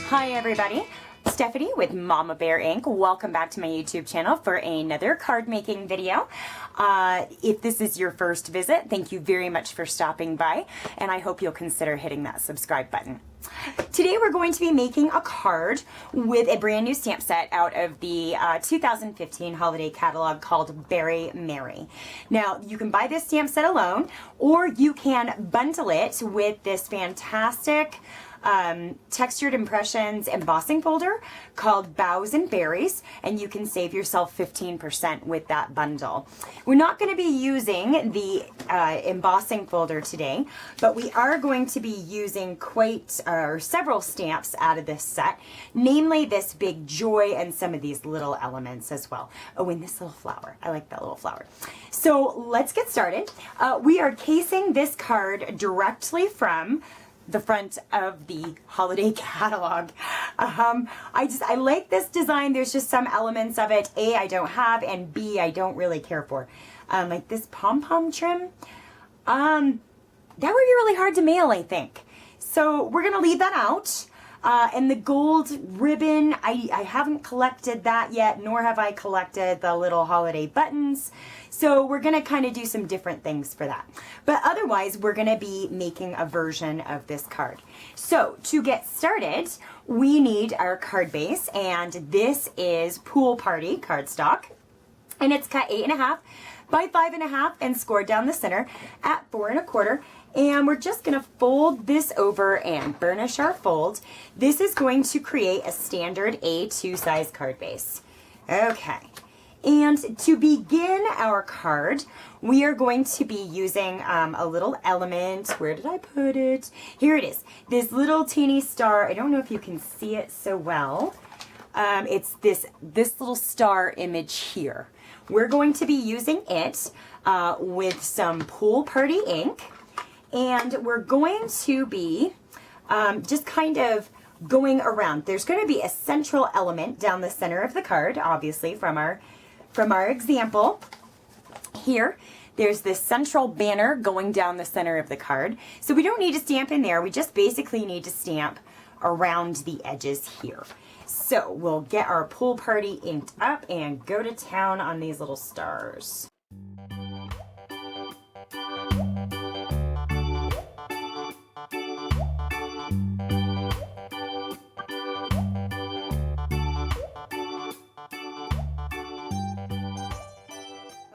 Hi everybody, Stephanie with Mama Bear Inc. Welcome back to my YouTube channel for another card making video. If this is your first visit, thank you very much for stopping by, and I hope you'll consider hitting that subscribe button. Today we're going to be making a card with a brand new stamp set out of the 2015 holiday catalog called Very Merry. Now you can buy this stamp set alone, or you can bundle it with this fantastic textured impressions embossing folder called Boughs and Berries, and you can save yourself 15% with that bundle. We're not going to be using the embossing folder today, but we are going to be using several stamps out of this set, namely this big joy and some of these little elements as well. Oh, and this little flower. I like that little flower. So let's get started. We are casing this card directly from the front of the holiday catalog. I like this design. There's just some elements of it, A, I don't have, and B, I don't really care for. Like this pom-pom trim, that would be really hard to mail, I think. So we're gonna leave that out. And the gold ribbon, I haven't collected that yet, nor have I collected the little holiday buttons. So we're gonna kind of do some different things for that. But otherwise, we're gonna be making a version of this card. So to get started, we need our card base, and this is Pool Party cardstock. And it's cut 8.5 by 5.5 and scored down the center at 4 1/4. And we're just gonna fold this over and burnish our fold. This is going to create a standard A2 size card base. Okay, and to begin our card, we are going to be using a little element. Where did I put it? Here it is, this little teeny star. I don't know if you can see it so well. It's this little star image here. We're going to be using it with some Pool Party ink. And we're going to be just kind of going around. There's going to be a central element down the center of the card, obviously from our example. Here, there's this central banner going down the center of the card. So we don't need to stamp in there. We just basically need to stamp around the edges here. So we'll get our Pool Party inked up and go to town on these little stars.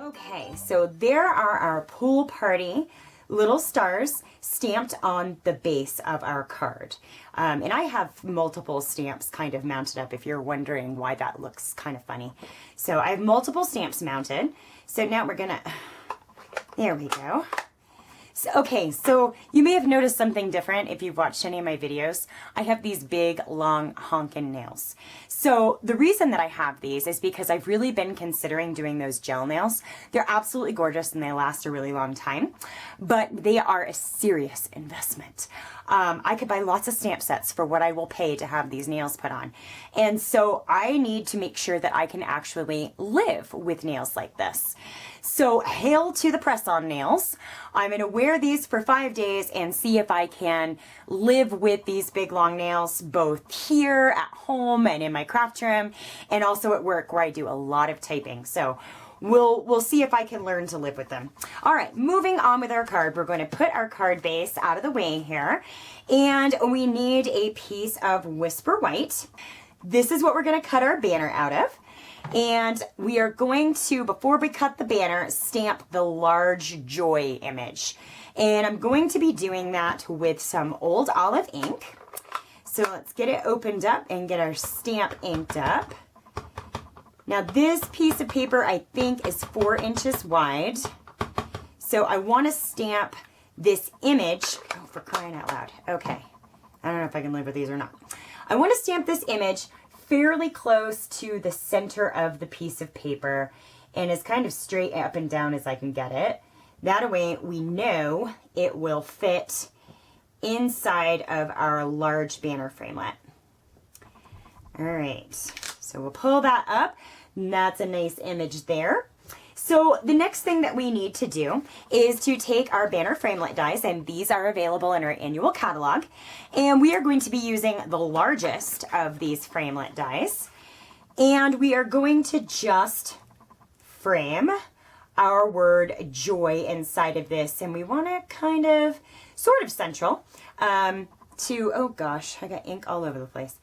Okay, so there are our Pool Party little stars stamped on the base of our card. And I have multiple stamps kind of mounted up, if you're wondering why that looks kind of funny. So I have multiple stamps mounted. So now we're gonna, there we go. So, okay, so you may have noticed something different if you've watched any of my videos. I have these big, long, honkin' nails. So the reason that I have these is because I've really been considering doing those gel nails. They're absolutely gorgeous and they last a really long time, but they are a serious investment. I could buy lots of stamp sets for what I will pay to have these nails put on. And so I need to make sure that I can actually live with nails like this. So hail to the press-on nails. I'm going to wear these for 5 days and see if I can live with these big long nails both here at home and in my craft room and also at work where I do a lot of typing. So we'll see if I can learn to live with them. All right, moving on with our card, we're going to put our card base out of the way here, and we need a piece of Whisper White. This is what we're going to cut our banner out of. And we are going to, before we cut the banner, stamp the large joy image. And I'm going to be doing that with some old olive ink. So let's get it opened up and get our stamp inked up. Now this piece of paper I think is 4 inches wide. So I want to stamp this image, oh, for crying out loud. Okay, I don't know if I can live with these or not. I want to stamp this image fairly close to the center of the piece of paper and as kind of straight up and down as I can get it. That way we know it will fit inside of our large banner framelit. All right, so we'll pull that up. And that's a nice image there. So the next thing that we need to do is to take our banner framelit dies, and these are available in our annual catalog, and we are going to be using the largest of these framelit dies, and we are going to just frame our word joy inside of this, and we want it kind of sort of central to, oh gosh, I got ink all over the place.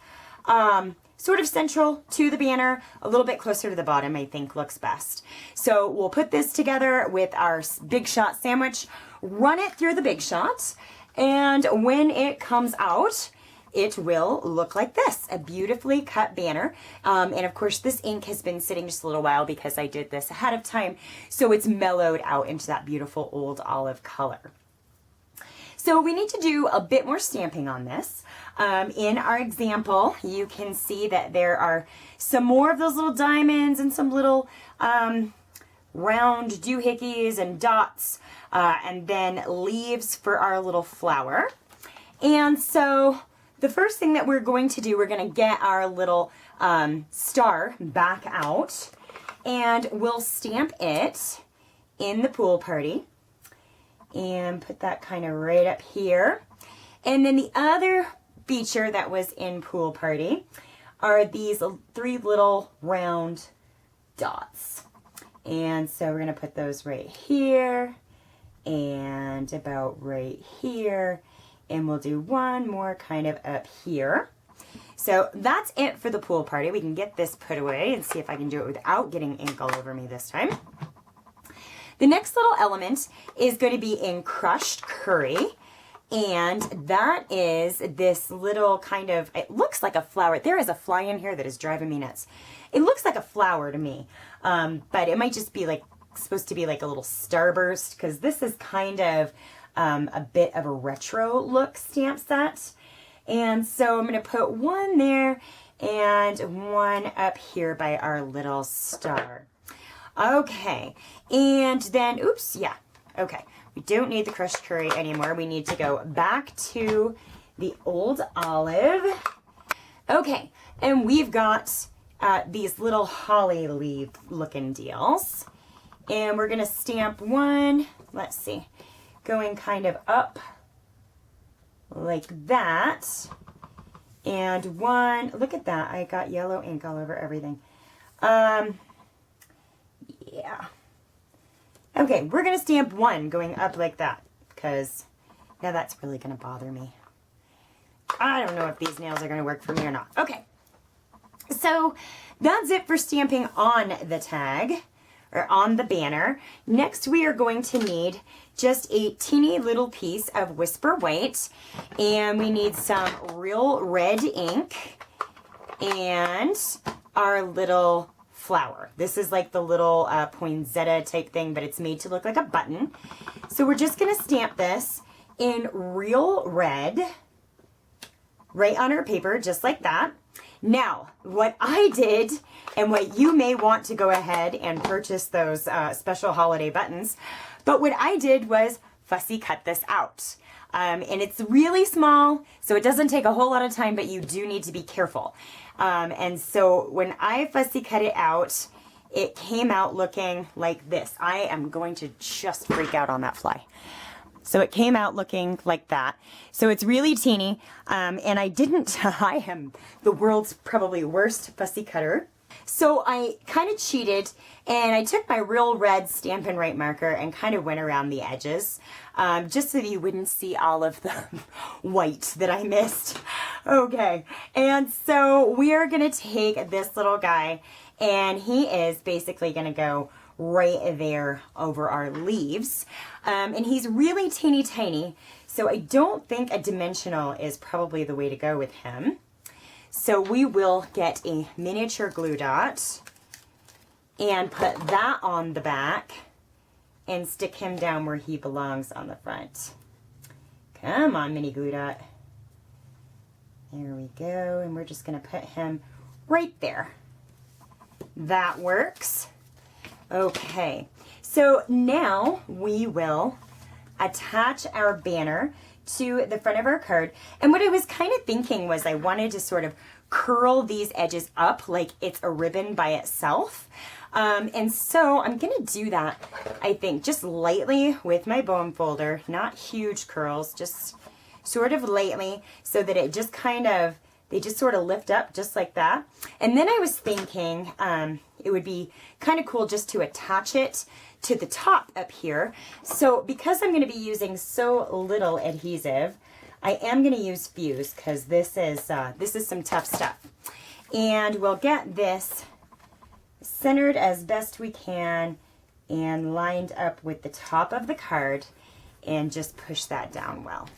Sort of central to the banner, a little bit closer to the bottom, I think looks best. So we'll put this together with our Big Shot sandwich, run it through the Big Shot, and when it comes out, it will look like this, a beautifully cut banner. And of course, this ink has been sitting just a little while because I did this ahead of time, so it's mellowed out into that beautiful old olive color. So we need to do a bit more stamping on this. In our example, you can see that there are some more of those little diamonds and some little round doohickeys and dots, and then leaves for our little flower. And so the first thing that we're going to do, we're going to get our little star back out, and we'll stamp it in the pool party. And put that kind of right up here. And then the other feature that was in Pool Party are these 3 little round dots. And so we're going to put those right here and about right here. And we'll do one more kind of up here. So that's it for the Pool Party. We can get this put away and see if I can do it without getting ink all over me this time. The next little element is going to be in crushed curry, and that is this little kind of, it looks like a flower. There is a fly in here that is driving me nuts. It looks like a flower to me, but it might just be like supposed to be like a little starburst, because this is kind of a bit of a retro look stamp set. And so I'm going to put one there and one up here by our little star. Okay, and then, oops, yeah, okay. We don't need the crushed curry anymore. We need to go back to the old olive. Okay, and we've got these little holly leaf looking deals. And we're going to stamp one, let's see, going kind of up like that. And one, look at that, I got yellow ink all over everything. Yeah. Okay, we're going to stamp one going up like that, because now that's really going to bother me. I don't know if these nails are going to work for me or not. Okay, so that's it for stamping on the tag, or on the banner. Next, we are going to need just a teeny little piece of Whisper White, and we need some real red ink, and our little flower. This is like the little poinsettia type thing, but it's made to look like a button. So we're just going to stamp this in real red right on our paper, just like that. Now, what I did, and what you may want to go ahead and purchase those special holiday buttons, but what I did was fussy cut this out. And it's really small, so it doesn't take a whole lot of time, but you do need to be careful. And so when I fussy cut it out, it came out looking like this. I am going to just freak out on that fly. So it came out looking like that. So it's really teeny, and I am the world's probably worst fussy cutter. So I kind of cheated, and I took my real red Stampin' Right marker and kind of went around the edges, just so that you wouldn't see all of the white that I missed. Okay, and so we are going to take this little guy, and he is basically going to go right there over our leaves. And he's really teeny tiny, so I don't think a dimensional is probably the way to go with him. So we will get a miniature glue dot and put that on the back and stick him down where he belongs on the front. Come on, mini glue dot. There we go, and we're just going to put him right there. That works. Okay, so now we will attach our banner to the front of our card. And what I was kind of thinking was I wanted to sort of curl these edges up like it's a ribbon by itself. And so I'm going to do that, I think, just lightly with my bone folder, not huge curls, just sort of lightly so that it just they just sort of lift up just like that. And then I was thinking it would be kind of cool just to attach it to the top up here. So because I'm going to be using so little adhesive, I am going to use Fuse because this is some tough stuff. And we'll get this centered as best we can and lined up with the top of the card and just push that down well.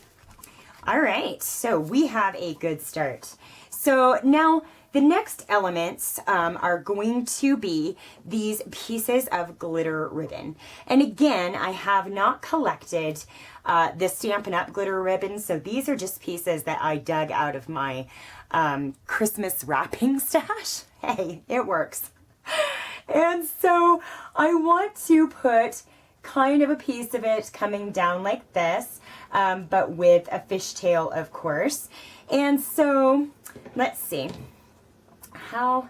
All right, so we have a good start. So now the next elements are going to be these pieces of glitter ribbon. And again, I have not collected the Stampin' Up! Glitter ribbon, so these are just pieces that I dug out of my Christmas wrapping stash. Hey, it works. And so I want to put kind of a piece of it coming down like this, but with a fishtail, of course. And so let's see, how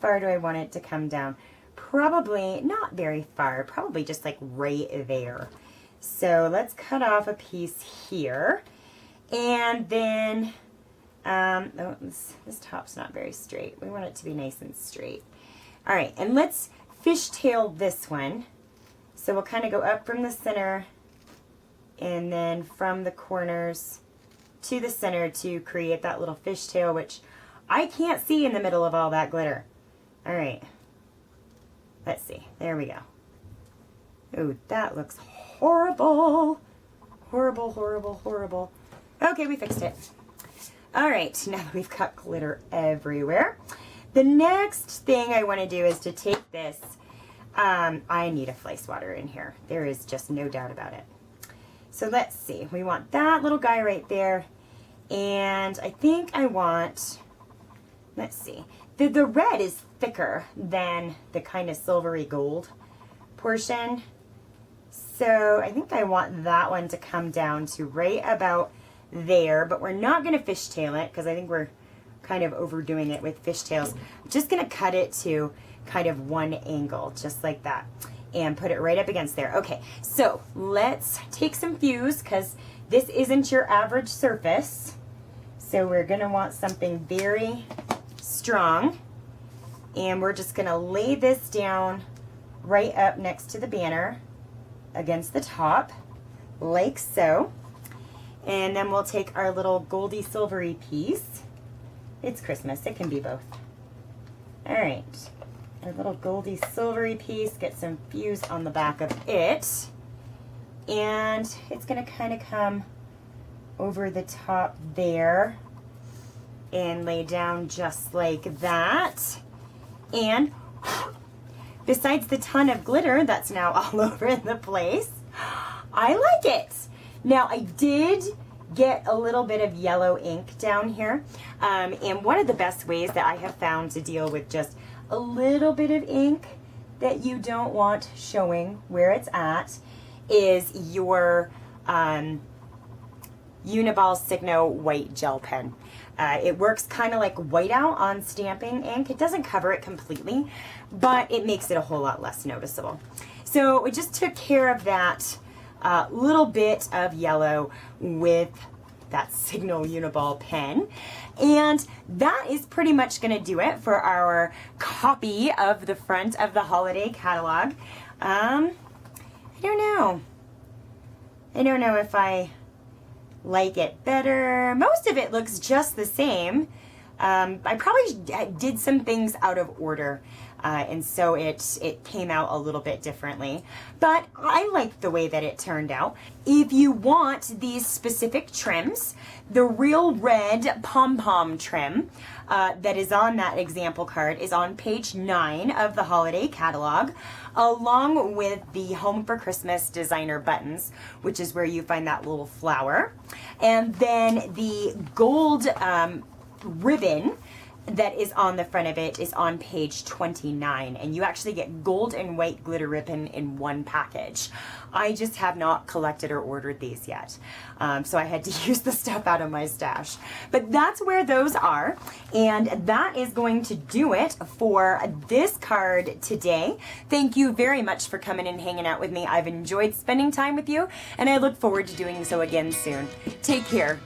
far do I want it to come down? Probably not very far, probably just like right there. So let's cut off a piece here, and then oh, this top's not very straight. We want it to be nice and straight. All right, and let's fishtail this one. So we'll kind of go up from the center and then from the corners to the center to create that little fishtail, which I can't see in the middle of all that glitter. All right, let's see. There we go. Ooh, that looks horrible. Horrible, horrible, horrible. Okay, we fixed it. All right, now that we've got glitter everywhere, the next thing I want to do is to take this. I need a fly swatter in here. There is just no doubt about it. So let's see. We want that little guy right there. And I think I want, let's see. The red is thicker than the kind of silvery gold portion. So I think I want that one to come down to right about there. But we're not going to fishtail it because I think we're kind of overdoing it with fishtails. I'm just going to cut it to kind of one angle, just like that, and put it right up against there. Okay, so let's take some Fuse because this isn't your average surface. So we're going to want something very strong, and we're just going to lay this down right up next to the banner against the top, like so. And then we'll take our little goldy silvery piece. It's Christmas, it can be both. All right, our little goldy silvery piece, get some Fuse on the back of it. And it's gonna kind of come over the top there and lay down just like that. And besides the ton of glitter that's now all over the place, I like it. Now I did get a little bit of yellow ink down here. And one of the best ways that I have found to deal with just a little bit of ink that you don't want showing where it's at is your Uniball Signo white gel pen. It works kind of like whiteout on stamping ink. It doesn't cover it completely, but it makes it a whole lot less noticeable. So we just took care of that little bit of yellow with that Signo Uniball pen. And that is pretty much going to do it for our copy of the front of the holiday catalog. I don't know. I don't know if I like it better. Most of it looks just the same. I probably did some things out of order, and so it came out a little bit differently. But I like the way that it turned out. If you want these specific trims, the Real Red pom-pom trim that is on that example card is on page 9 of the holiday catalog, along with the Home for Christmas designer buttons, which is where you find that little flower. And then the gold ribbon that is on the front of it is on page 29, and you actually get gold and white glitter ribbon in one package. I just have not collected or ordered these yet, so I had to use the stuff out of my stash. But that's where those are, and that is going to do it for this card today. Thank you very much for coming and hanging out with me. I've enjoyed spending time with you, and I look forward to doing so again soon. Take care.